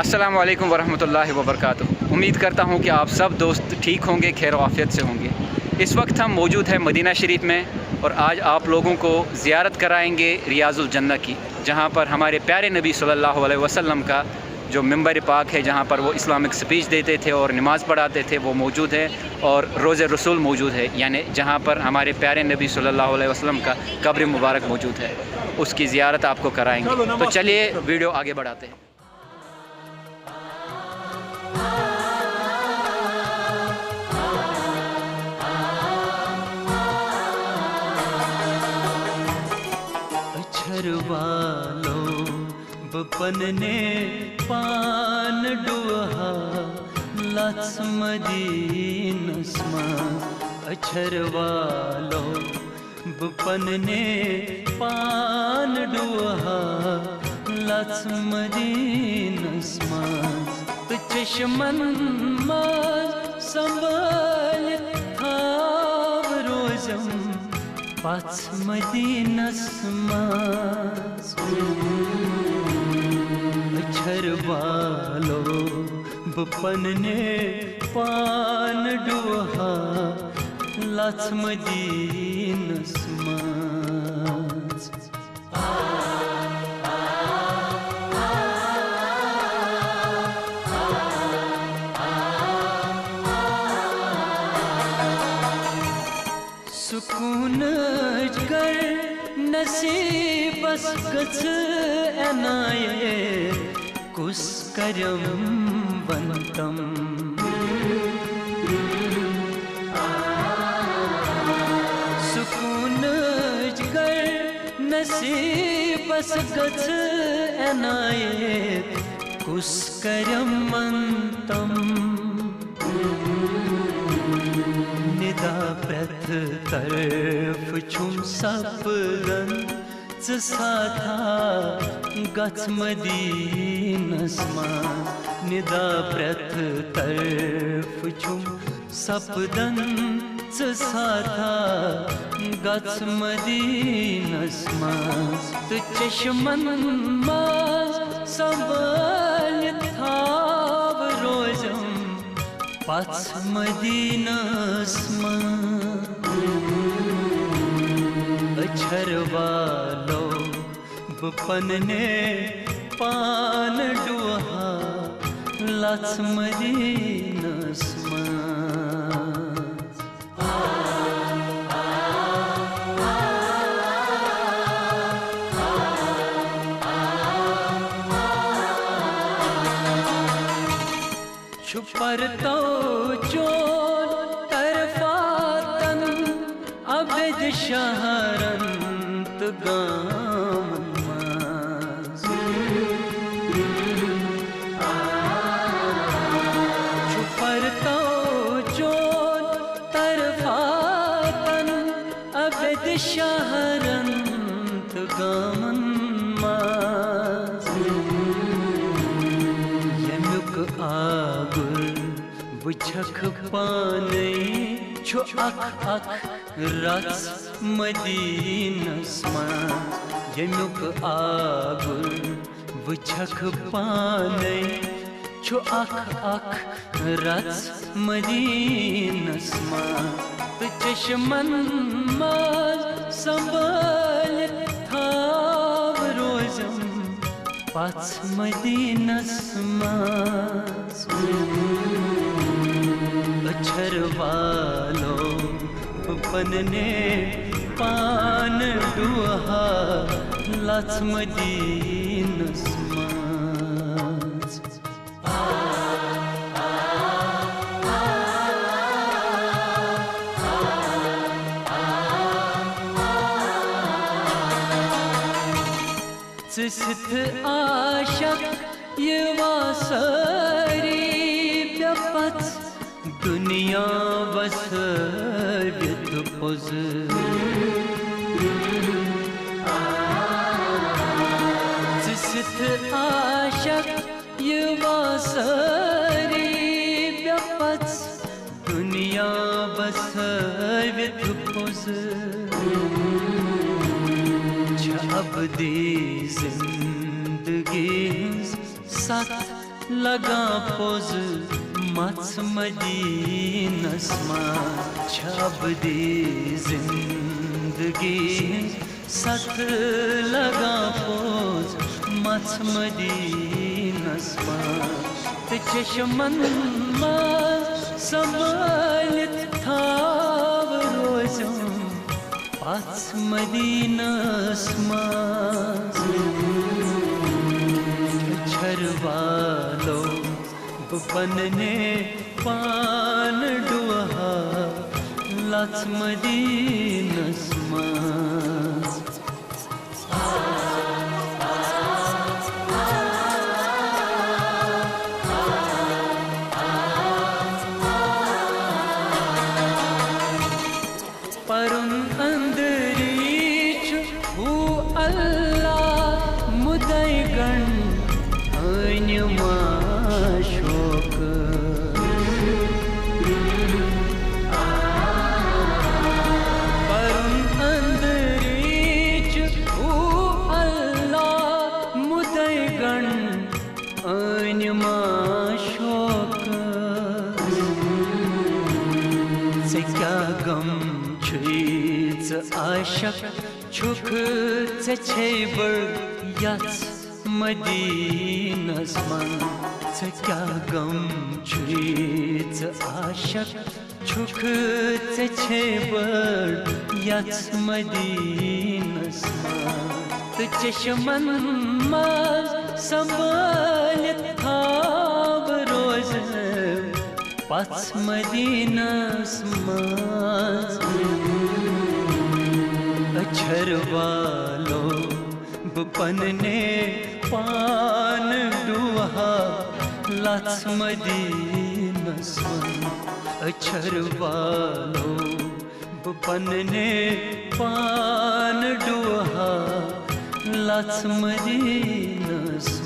अस्सलामु अलैकुम वरहमतुल्लाहि वबरकातुहू। उम्मीद करता हूँ कि आप सब दोस्त ठीक होंगे, खैर आफियत से होंगे। इस वक्त हम मौजूद हैं मदीना शरीफ में और आज आप लोगों को ज़ियारत कराएंगे रियाज़ुल जन्नह की, जहाँ पर हमारे प्यारे नबी सल्लल्लाहु अलैहि वसल्लम का जो मिंबर पाक है, जहाँ पर वो इस्लामिक स्पीच देते थे और नमाज़ पढ़ाते थे, वो मौजूद है। और रोज़े रसूल मौजूद है, यानी जहाँ पर हमारे प्यारे नबी सल्लल्लाहु अलैहि वसल्लम का कब्र मुबारक मौजूद है, उसकी ज़ियारत आपको कराएँगे। तो चलिए वीडियो आगे बढ़ाते हैं। वालो बपन ने पान डुहा लाच मदीनस्मा अक्षर वालो बपन ने पान डुहा लाच मदीनस्मा चश्मन संभल थाव रोजम पाच मदीनस अक्षर वालो बपन ने पान डुहा लाच मदीनस सुकून कर नसीबस गच अनाये कुस करम वंतम सुकून कर नसीबस गच अनाये कुस करम वंतम निदा प्रथ तरफ छुम सपदन साथा गच मदीनस्मा निदा प्रथ तरफ छुम सपदन साथा गच मदीनस्मा तो चश्मन संभल थाव रोजम पाच मदीनस्मा अक्षर वालो बपन ने पान डुहा लाच मदीनस्मा छुपर तो चोल तरफातन अबद शहरंत गाम छुपर तो चोल तरफातन अबद शहरंत गाम बुझक पाने छो अख अख रच मदीनस्मा यमुक आगुल बुझक पाने छो अख अख रच मदीनस्मा तो चश्मन संभल थाव रोजम पाच मदीनस्मा अक्षर वालो बपन ने पान डुहा लाच मदीनस्मा सिथ आशक ये वासरी व्यपच दुनिया बस व्यत पुज सिथ आशक ये वासरी व्यपच दुनिया बस व्यत पुज अब दी जिंदगी सत लगा पोज मच मदीनस मा छब दी जिंदगी सत लगा पोज मच मदीनस मा ते चश्मन मा संभालित थाव रोजों पास मदीनस मा छरवालो बनने पान डुहा लाच मदीनस मा परुन अंदरीच हु अल्लाह मुदय गण अन्यमा शोक परुन अंदरीच हु अल्लाह मुदय गण अन्यमा शोक से क्या गम आशक छुक छेबर याच मदीनस मन क्या गम छुईच आशक छुक छेबर याच मदीनस तो चश्मन मा संभालित थाव रोज पाच मदीनस मा छरवालो बनने पान डुहा लाच मदीनस मा छरवालो बनने पान डुहा लाच मदीनस